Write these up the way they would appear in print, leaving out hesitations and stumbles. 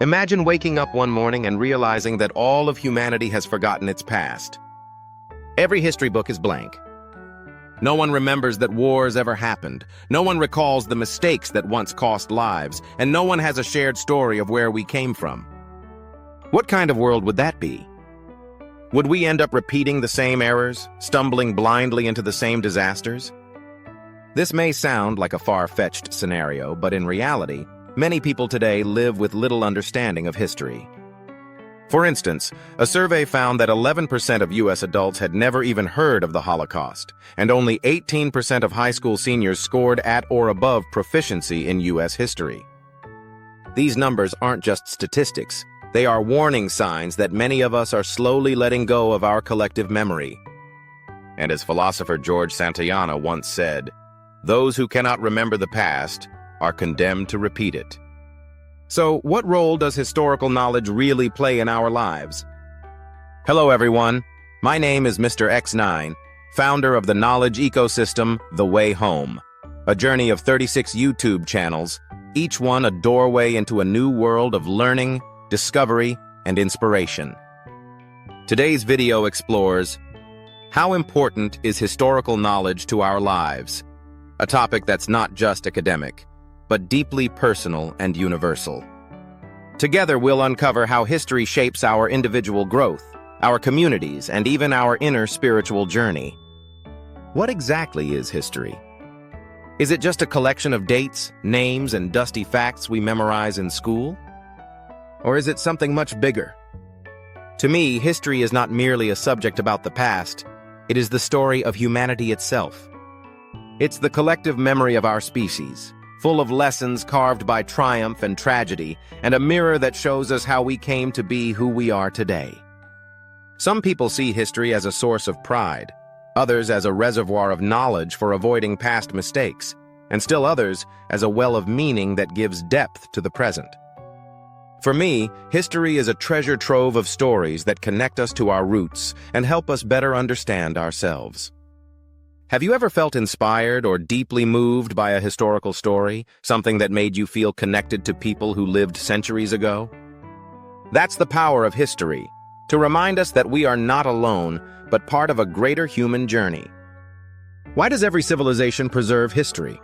Imagine waking up one morning and realizing that all of humanity has forgotten its past. Every history book is blank. No one remembers that wars ever happened. No one recalls the mistakes that once cost lives, and no one has a shared story of where we came from. What kind of world would that be? Would we end up repeating the same errors, stumbling blindly into the same disasters? This may sound like a far-fetched scenario, but in reality, many people today live with little understanding of history. For instance, a survey found that 11% of U.S. adults had never even heard of the Holocaust, and only 18% of high school seniors scored at or above proficiency in U.S. history. These numbers aren't just statistics. They are warning signs that many of us are slowly letting go of our collective memory. And as philosopher George Santayana once said, "Those who cannot remember the past are condemned to repeat it." So, what role does historical knowledge really play in our lives? Hello everyone, my name is Mr. X9, founder of the knowledge ecosystem, The Way Home, a journey of 36 YouTube channels, each one a doorway into a new world of learning, discovery, and inspiration. Today's video explores how important is historical knowledge to our lives, a topic that's not just academic, but deeply personal and universal. Together, we'll uncover how history shapes our individual growth, our communities, and even our inner spiritual journey. What exactly is history? Is it just a collection of dates, names, and dusty facts we memorize in school? Or is it something much bigger? To me, history is not merely a subject about the past. It is the story of humanity itself. It's the collective memory of our species, full of lessons carved by triumph and tragedy, and a mirror that shows us how we came to be who we are today. Some people see history as a source of pride, others as a reservoir of knowledge for avoiding past mistakes, and still others as a well of meaning that gives depth to the present. For me, history is a treasure trove of stories that connect us to our roots and help us better understand ourselves. Have you ever felt inspired or deeply moved by a historical story, something that made you feel connected to people who lived centuries ago? That's the power of history, to remind us that we are not alone, but part of a greater human journey. Why does every civilization preserve history?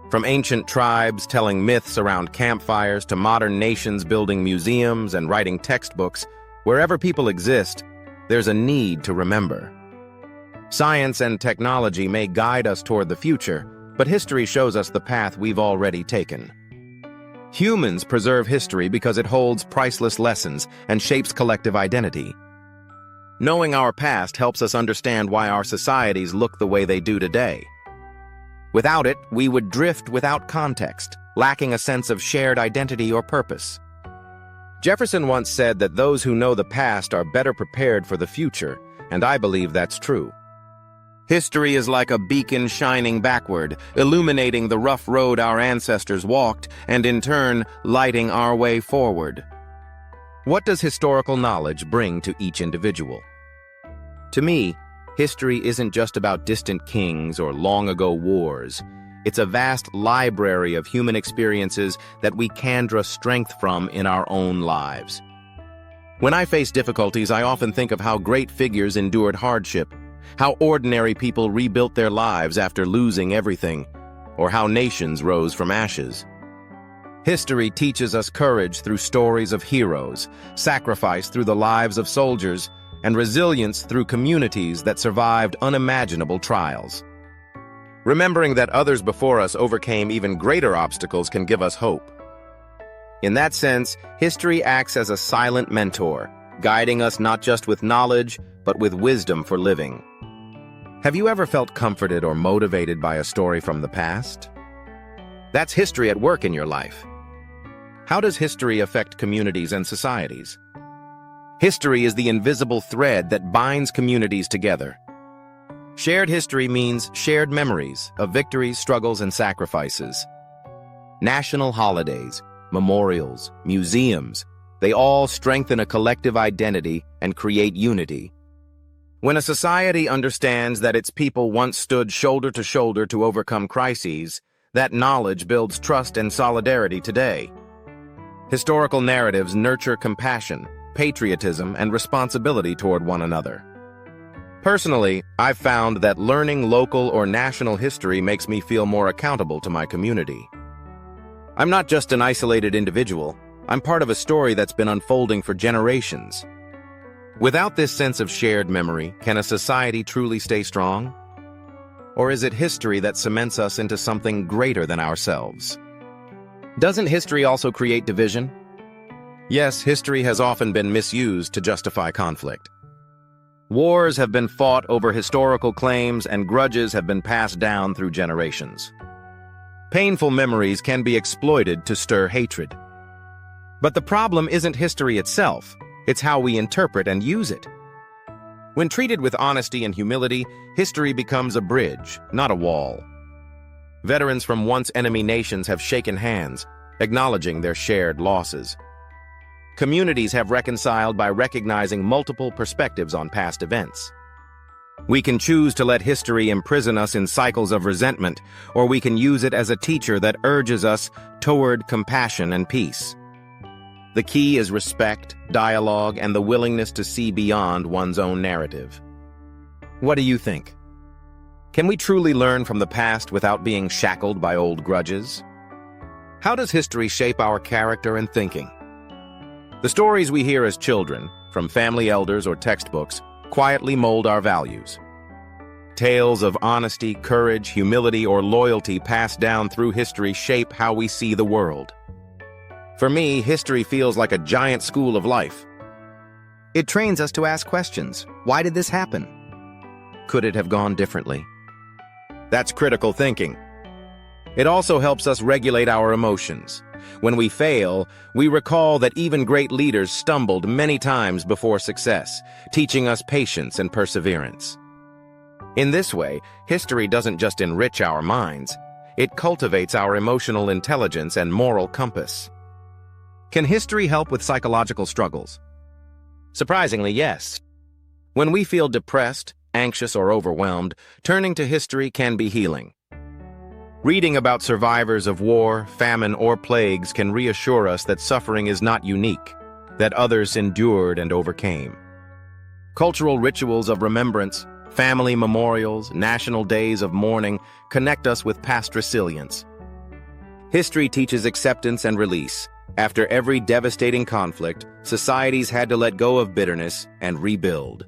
From ancient tribes telling myths around campfires to modern nations building museums and writing textbooks, wherever people exist, there's a need to remember. Science and technology may guide us toward the future, but history shows us the path we've already taken. Humans preserve history because it holds priceless lessons and shapes collective identity. Knowing our past helps us understand why our societies look the way they do today. Without it, we would drift without context, lacking a sense of shared identity or purpose. Jefferson once said that those who know the past are better prepared for the future, and I believe that's true. History is like a beacon shining backward, illuminating the rough road our ancestors walked, and in turn, lighting our way forward. What does historical knowledge bring to each individual? To me, history isn't just about distant kings or long-ago wars. It's a vast library of human experiences that we can draw strength from in our own lives. When I face difficulties, I often think of how great figures endured hardship, how ordinary people rebuilt their lives after losing everything, or how nations rose from ashes. History teaches us courage through stories of heroes, sacrifice through the lives of soldiers, and resilience through communities that survived unimaginable trials. Remembering that others before us overcame even greater obstacles can give us hope. In that sense, history acts as a silent mentor, guiding us not just with knowledge, but with wisdom for living. Have you ever felt comforted or motivated by a story from the past? That's history at work in your life. How does history affect communities and societies? History is the invisible thread that binds communities together. Shared history means shared memories of victories, struggles, and sacrifices. National holidays, memorials, museums, they all strengthen a collective identity and create unity. When a society understands that its people once stood shoulder to shoulder to overcome crises, that knowledge builds trust and solidarity today. Historical narratives nurture compassion, patriotism, and responsibility toward one another. Personally, I've found that learning local or national history makes me feel more accountable to my community. I'm not just an isolated individual, I'm part of a story that's been unfolding for generations. Without this sense of shared memory, can a society truly stay strong? Or is it history that cements us into something greater than ourselves? Doesn't history also create division? Yes, history has often been misused to justify conflict. Wars have been fought over historical claims and grudges have been passed down through generations. Painful memories can be exploited to stir hatred. But the problem isn't history itself, it's how we interpret and use it. When treated with honesty and humility, history becomes a bridge, not a wall. Veterans from once enemy nations have shaken hands, acknowledging their shared losses. Communities have reconciled by recognizing multiple perspectives on past events. We can choose to let history imprison us in cycles of resentment, or we can use it as a teacher that urges us toward compassion and peace. The key is respect, dialogue, and the willingness to see beyond one's own narrative. What do you think? Can we truly learn from the past without being shackled by old grudges? How does history shape our character and thinking? The stories we hear as children, from family elders or textbooks, quietly mold our values. Tales of honesty, courage, humility, or loyalty passed down through history shape how we see the world. For me, history feels like a giant school of life. It trains us to ask questions. Why did this happen? Could it have gone differently? That's critical thinking. It also helps us regulate our emotions. When we fail, we recall that even great leaders stumbled many times before success, teaching us patience and perseverance. In this way, history doesn't just enrich our minds, it cultivates our emotional intelligence and moral compass. Can history help with psychological struggles? Surprisingly, yes. When we feel depressed, anxious, or overwhelmed, turning to history can be healing. Reading about survivors of war, famine, or plagues can reassure us that suffering is not unique, that others endured and overcame. Cultural rituals of remembrance, family memorials, national days of mourning connect us with past resilience. History teaches acceptance and release. After every devastating conflict, societies had to let go of bitterness and rebuild.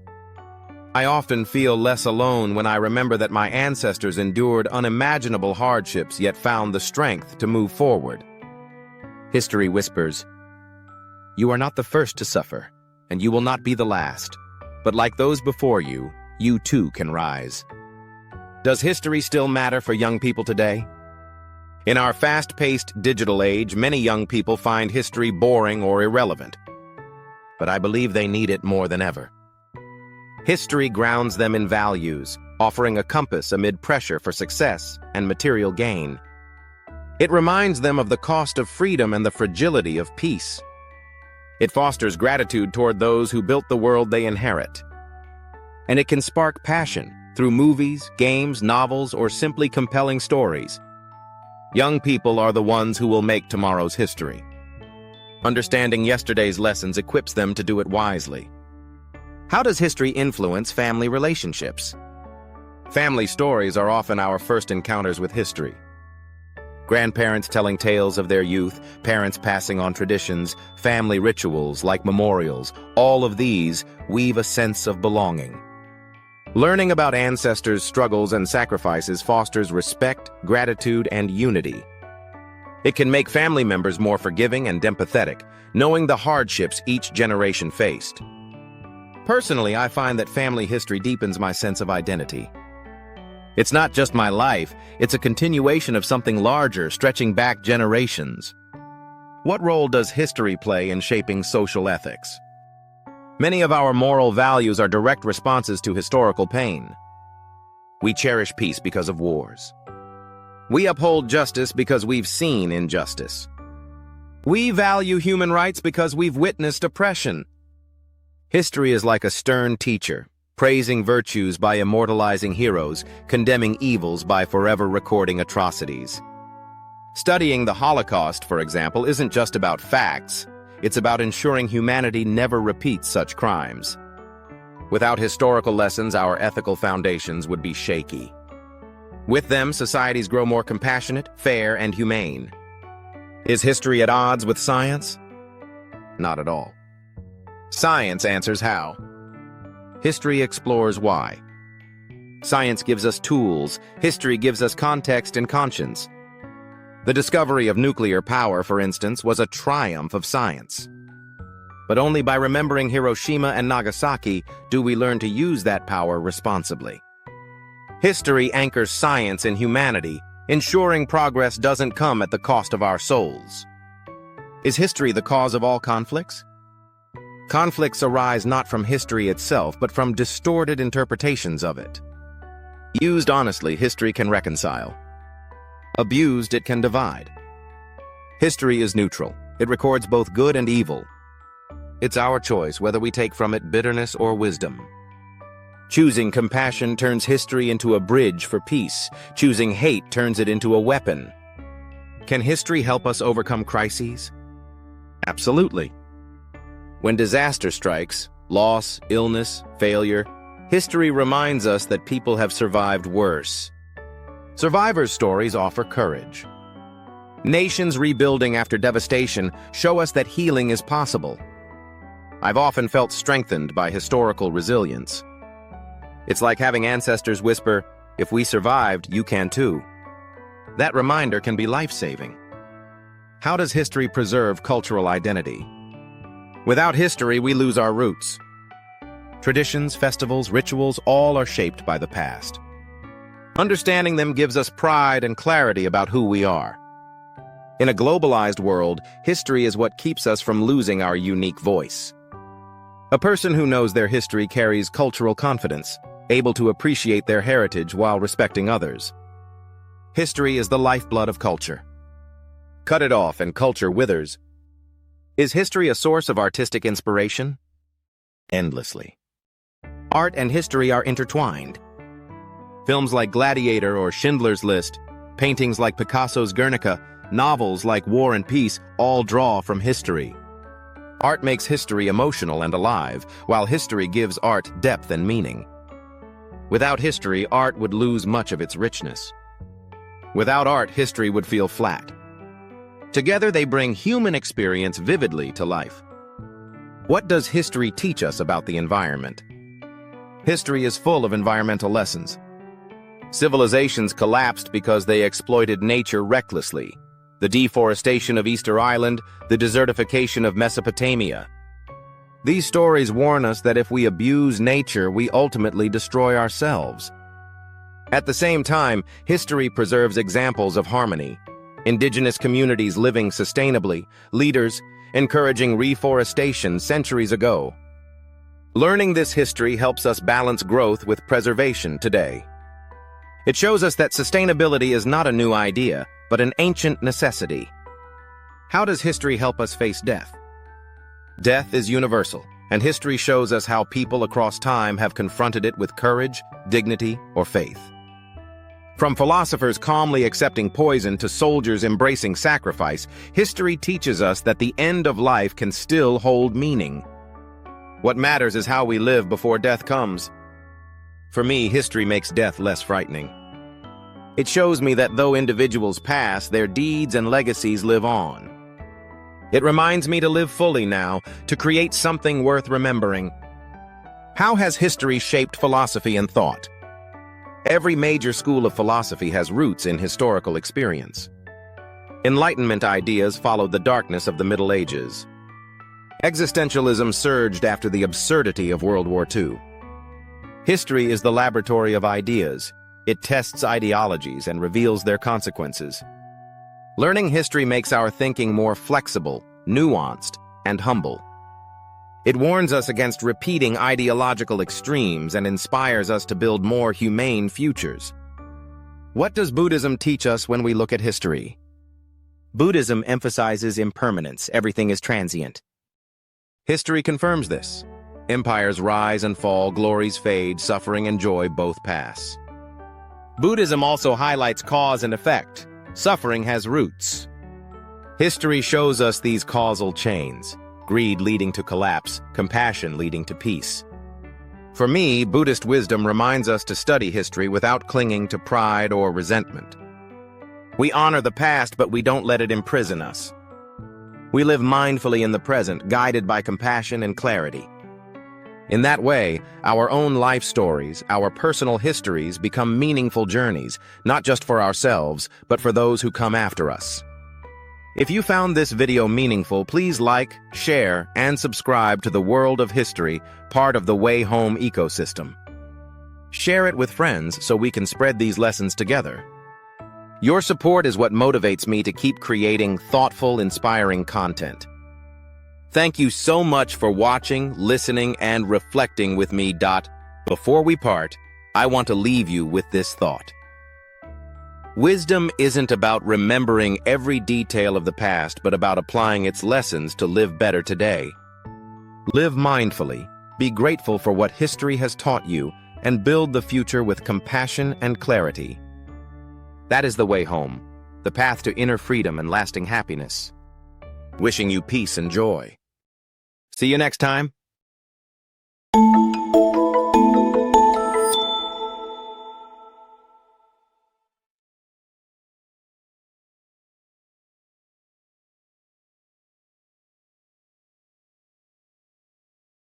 I often feel less alone when I remember that my ancestors endured unimaginable hardships yet found the strength to move forward. History whispers, "You are not the first to suffer, and you will not be the last. But like those before you, you too can rise." Does history still matter for young people today? In our fast-paced digital age, many young people find history boring or irrelevant. But I believe they need it more than ever. History grounds them in values, offering a compass amid pressure for success and material gain. It reminds them of the cost of freedom and the fragility of peace. It fosters gratitude toward those who built the world they inherit. And it can spark passion through movies, games, novels, or simply compelling stories. Young people are the ones who will make tomorrow's history. Understanding yesterday's lessons equips them to do it wisely. How does history influence family relationships? Family stories are often our first encounters with history. Grandparents telling tales of their youth, parents passing on traditions, family rituals like memorials, all of these weave a sense of belonging. Learning about ancestors' struggles and sacrifices fosters respect, gratitude, and unity. It can make family members more forgiving and empathetic, knowing the hardships each generation faced. Personally, I find that family history deepens my sense of identity. It's not just my life, it's a continuation of something larger, stretching back generations. What role does history play in shaping social ethics? Many of our moral values are direct responses to historical pain. We cherish peace because of wars. We uphold justice because we've seen injustice. We value human rights because we've witnessed oppression. History is like a stern teacher, praising virtues by immortalizing heroes, condemning evils by forever recording atrocities. Studying the Holocaust, for example, isn't just about facts. It's about ensuring humanity never repeats such crimes. Without historical lessons, our ethical foundations would be shaky. With them, societies grow more compassionate, fair, and humane. Is history at odds with science? Not at all. Science answers how. History explores why. Science gives us tools. History gives us context and conscience. The discovery of nuclear power, for instance, was a triumph of science. But only by remembering Hiroshima and Nagasaki do we learn to use that power responsibly. History anchors science in humanity, ensuring progress doesn't come at the cost of our souls. Is history the cause of all conflicts? Conflicts arise not from history itself, but from distorted interpretations of it. Used honestly, history can reconcile. Abused, it can divide. History is neutral. It records both good and evil. It's our choice whether we take from it bitterness or wisdom. Choosing compassion turns history into a bridge for peace. Choosing hate turns it into a weapon. Can history help us overcome crises? Absolutely. When disaster strikes, loss, illness, failure, history reminds us that people have survived worse. Survivors' stories offer courage. Nations rebuilding after devastation show us that healing is possible. I've often felt strengthened by historical resilience. It's like having ancestors whisper, "If we survived, you can too." That reminder can be life-saving. How does history preserve cultural identity? Without history, we lose our roots. Traditions, festivals, rituals, all are shaped by the past. Understanding them gives us pride and clarity about who we are. In a globalized world, history is what keeps us from losing our unique voice. A person who knows their history carries cultural confidence, able to appreciate their heritage while respecting others. History is the lifeblood of culture. Cut it off and culture withers. Is history a source of artistic inspiration? Endlessly. Art and history are intertwined. Films like Gladiator or Schindler's List, paintings like Picasso's Guernica, novels like War and Peace all draw from history. Art makes history emotional and alive, while history gives art depth and meaning. Without history, art would lose much of its richness. Without art, history would feel flat. Together, they bring human experience vividly to life. What does history teach us about the environment? History is full of environmental lessons. Civilizations collapsed because they exploited nature recklessly. The deforestation of Easter Island, the desertification of Mesopotamia. These stories warn us that if we abuse nature, we ultimately destroy ourselves. At the same time, history preserves examples of harmony. Indigenous communities living sustainably, leaders encouraging reforestation centuries ago. Learning this history helps us balance growth with preservation today. It shows us that sustainability is not a new idea, but an ancient necessity. How does history help us face death? Death is universal, and history shows us how people across time have confronted it with courage, dignity, or faith. From philosophers calmly accepting poison to soldiers embracing sacrifice, history teaches us that the end of life can still hold meaning. What matters is how we live before death comes. For me, history makes death less frightening. It shows me that though individuals pass, their deeds and legacies live on. It reminds me to live fully now, to create something worth remembering. How has history shaped philosophy and thought? Every major school of philosophy has roots in historical experience. Enlightenment ideas followed the darkness of the Middle Ages. Existentialism surged after the absurdity of World War II. History is the laboratory of ideas. It tests ideologies and reveals their consequences. Learning history makes our thinking more flexible, nuanced, and humble. It warns us against repeating ideological extremes and inspires us to build more humane futures. What does Buddhism teach us when we look at history? Buddhism emphasizes impermanence. Everything is transient. History confirms this. Empires rise and fall, glories fade, suffering and joy both pass. Buddhism also highlights cause and effect. Suffering has roots. History shows us these causal chains: greed leading to collapse, compassion leading to peace. For me, Buddhist wisdom reminds us to study history without clinging to pride or resentment. We honor the past, but we don't let it imprison us. We live mindfully in the present, guided by compassion and clarity. In that way, our own life stories, our personal histories, become meaningful journeys, not just for ourselves, but for those who come after us. If you found this video meaningful, please like, share, and subscribe to the World of History, part of the Way Home ecosystem. Share it with friends so we can spread these lessons together. Your support is what motivates me to keep creating thoughtful, inspiring content. Thank you so much for watching, listening, and reflecting with me. Before we part, I want to leave you with this thought. Wisdom isn't about remembering every detail of the past, but about applying its lessons to live better today. Live mindfully, be grateful for what history has taught you, and build the future with compassion and clarity. That is the way home, the path to inner freedom and lasting happiness. Wishing you peace and joy. See you next time.